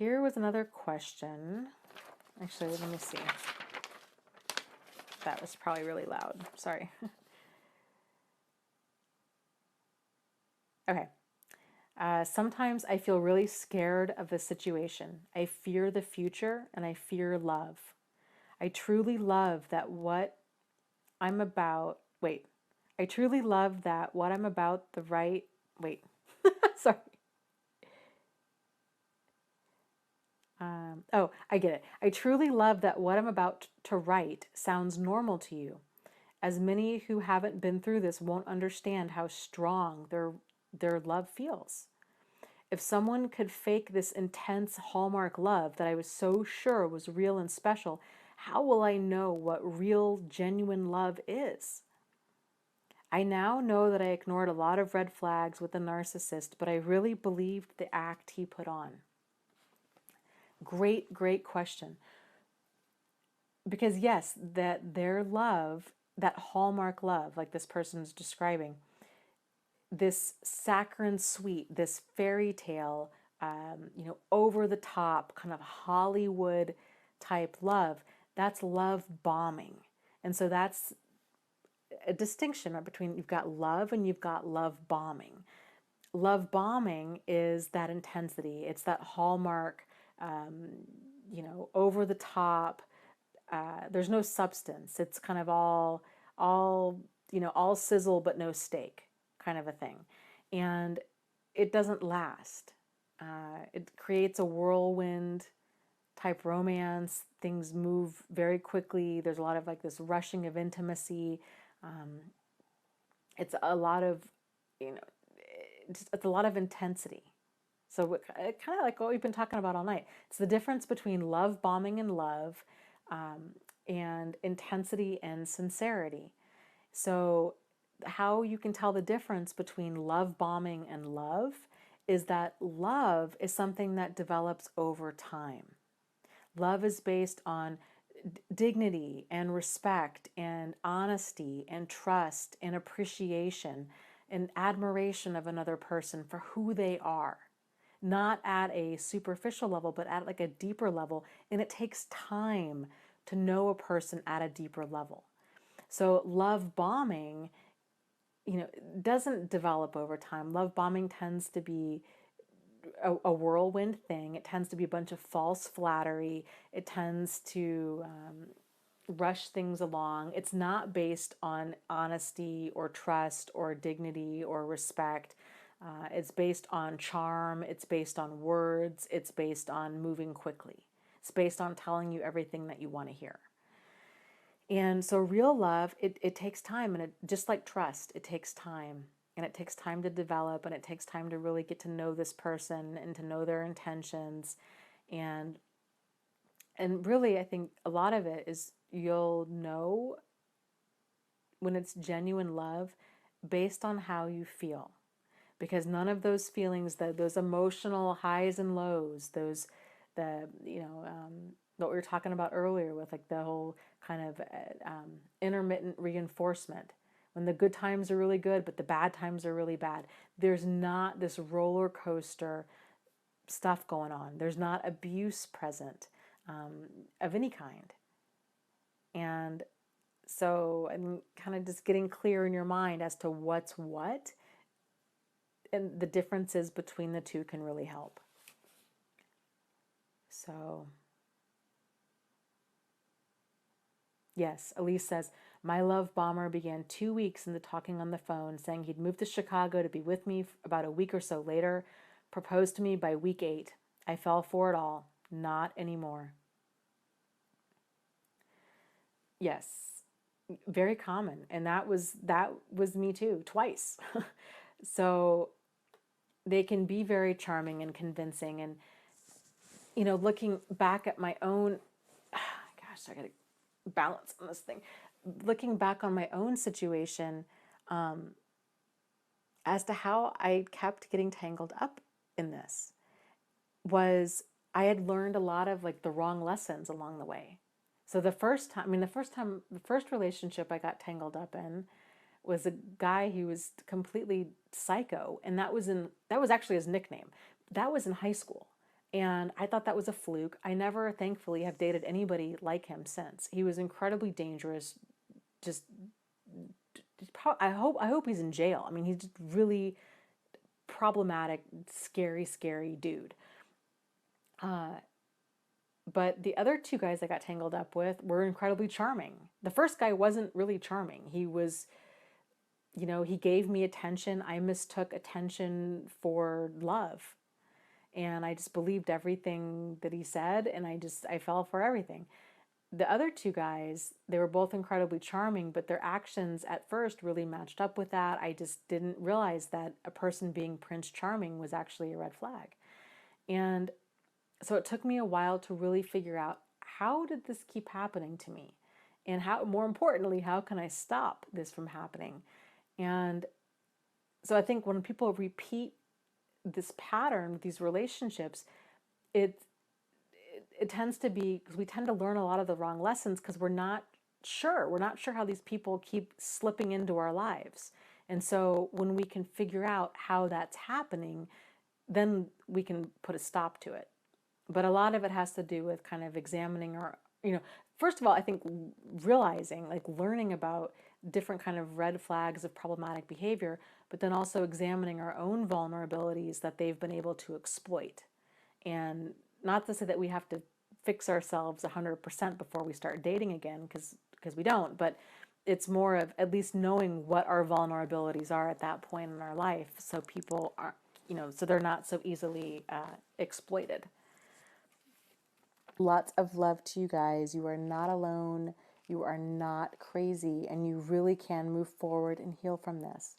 here was another question. Actually, let me see. That was probably really loud. Sorry. Okay. Sometimes I feel really scared of the situation. I fear the future and I fear love. I truly love that what I'm about. Wait. I truly love that what I'm about the right. Wait. Sorry. Oh, I get it. I truly love that what I'm about to write sounds normal to you. As many who haven't been through this won't understand how strong their love feels. If someone could fake this intense hallmark love that I was so sure was real and special, how will I know what real, genuine love is? I now know that I ignored a lot of red flags with the narcissist, but I really believed the act he put on. Great, great question. Because yes, that their love, that hallmark love, like this person's describing, this saccharine sweet, this fairy tale, over the top, kind of Hollywood type love, that's love bombing. And so that's a distinction between you've got love and you've got love bombing. Love bombing is that intensity. It's that hallmark, over the top. There's no substance. It's kind of all sizzle but no steak kind of a thing. And it doesn't last. It creates a whirlwind type romance. Things move very quickly. There's a lot of like this rushing of intimacy. It's a lot of, it's a lot of intensity. So kind of like what we've been talking about all night. It's the difference between love bombing and love, and intensity and sincerity. So how you can tell the difference between love bombing and love is that love is something that develops over time. Love is based on dignity and respect and honesty and trust and appreciation and admiration of another person for who they are. Not at a superficial level, but at like a deeper level. And it takes time to know a person at a deeper level. So love bombing, doesn't develop over time. Love bombing tends to be a whirlwind thing. It tends to be a bunch of false flattery. It tends to rush things along. It's not based on honesty or trust or dignity or respect. It's based on charm. It's based on words. It's based on moving quickly. It's based on telling you everything that you want to hear. And so real love, it takes time, and it just like trust, it takes time. And it takes time to develop, and it takes time to really get to know this person and to know their intentions. And really, I think a lot of it is you'll know when it's genuine love based on how you feel. Because none of those feelings, those emotional highs and lows, what we were talking about earlier with like the whole kind of intermittent reinforcement. When the good times are really good, but the bad times are really bad. There's not this roller coaster stuff going on. There's not abuse present of any kind. And so I'm kind of just getting clear in your mind as to what's what, and the differences between the two can really help. So, yes, Elise says, my love bomber began 2 weeks into talking on the phone, saying he'd moved to Chicago to be with me about a week or so later, proposed to me by week 8. I fell for it all. Not anymore. Yes, very common. And that was me too, twice. So they can be very charming and convincing. And, looking back at my own, gosh, I got to balance on this thing. Looking back on my own situation, as to how I kept getting tangled up in this, was I had learned a lot of like the wrong lessons along the way. So the first relationship I got tangled up in was a guy who was completely psycho, and that was actually his nickname. That was in high school. And I thought that was a fluke. I never, thankfully, have dated anybody like him since. He was incredibly dangerous. Just, I hope he's in jail. I mean, he's just really problematic, scary, scary dude. Uh, but the other two guys I got tangled up with were incredibly charming. The first guy wasn't really charming. He was, he gave me attention. I mistook attention for love. And I just believed everything that he said, and I fell for everything. The other two guys, they were both incredibly charming, but their actions at first really matched up with that. I just didn't realize that a person being Prince Charming was actually a red flag. And so it took me a while to really figure out, how did this keep happening to me? And how, more importantly, how can I stop this from happening? And so I think when people repeat this pattern with these relationships, it it tends to be because we tend to learn a lot of the wrong lessons because we're not sure how these people keep slipping into our lives. And so when we can figure out how that's happening, then we can put a stop to it. But a lot of it has to do with kind of examining our, first of all, I think realizing, like learning about different kind of red flags of problematic behavior, but then also examining our own vulnerabilities that they've been able to exploit. And not to say that we have to fix ourselves 100% before we start dating again, because we don't, but it's more of at least knowing what our vulnerabilities are at that point in our life, so people are, so they're not so easily exploited. Lots of love to you guys. You are not alone. You are not crazy, and you really can move forward and heal from this.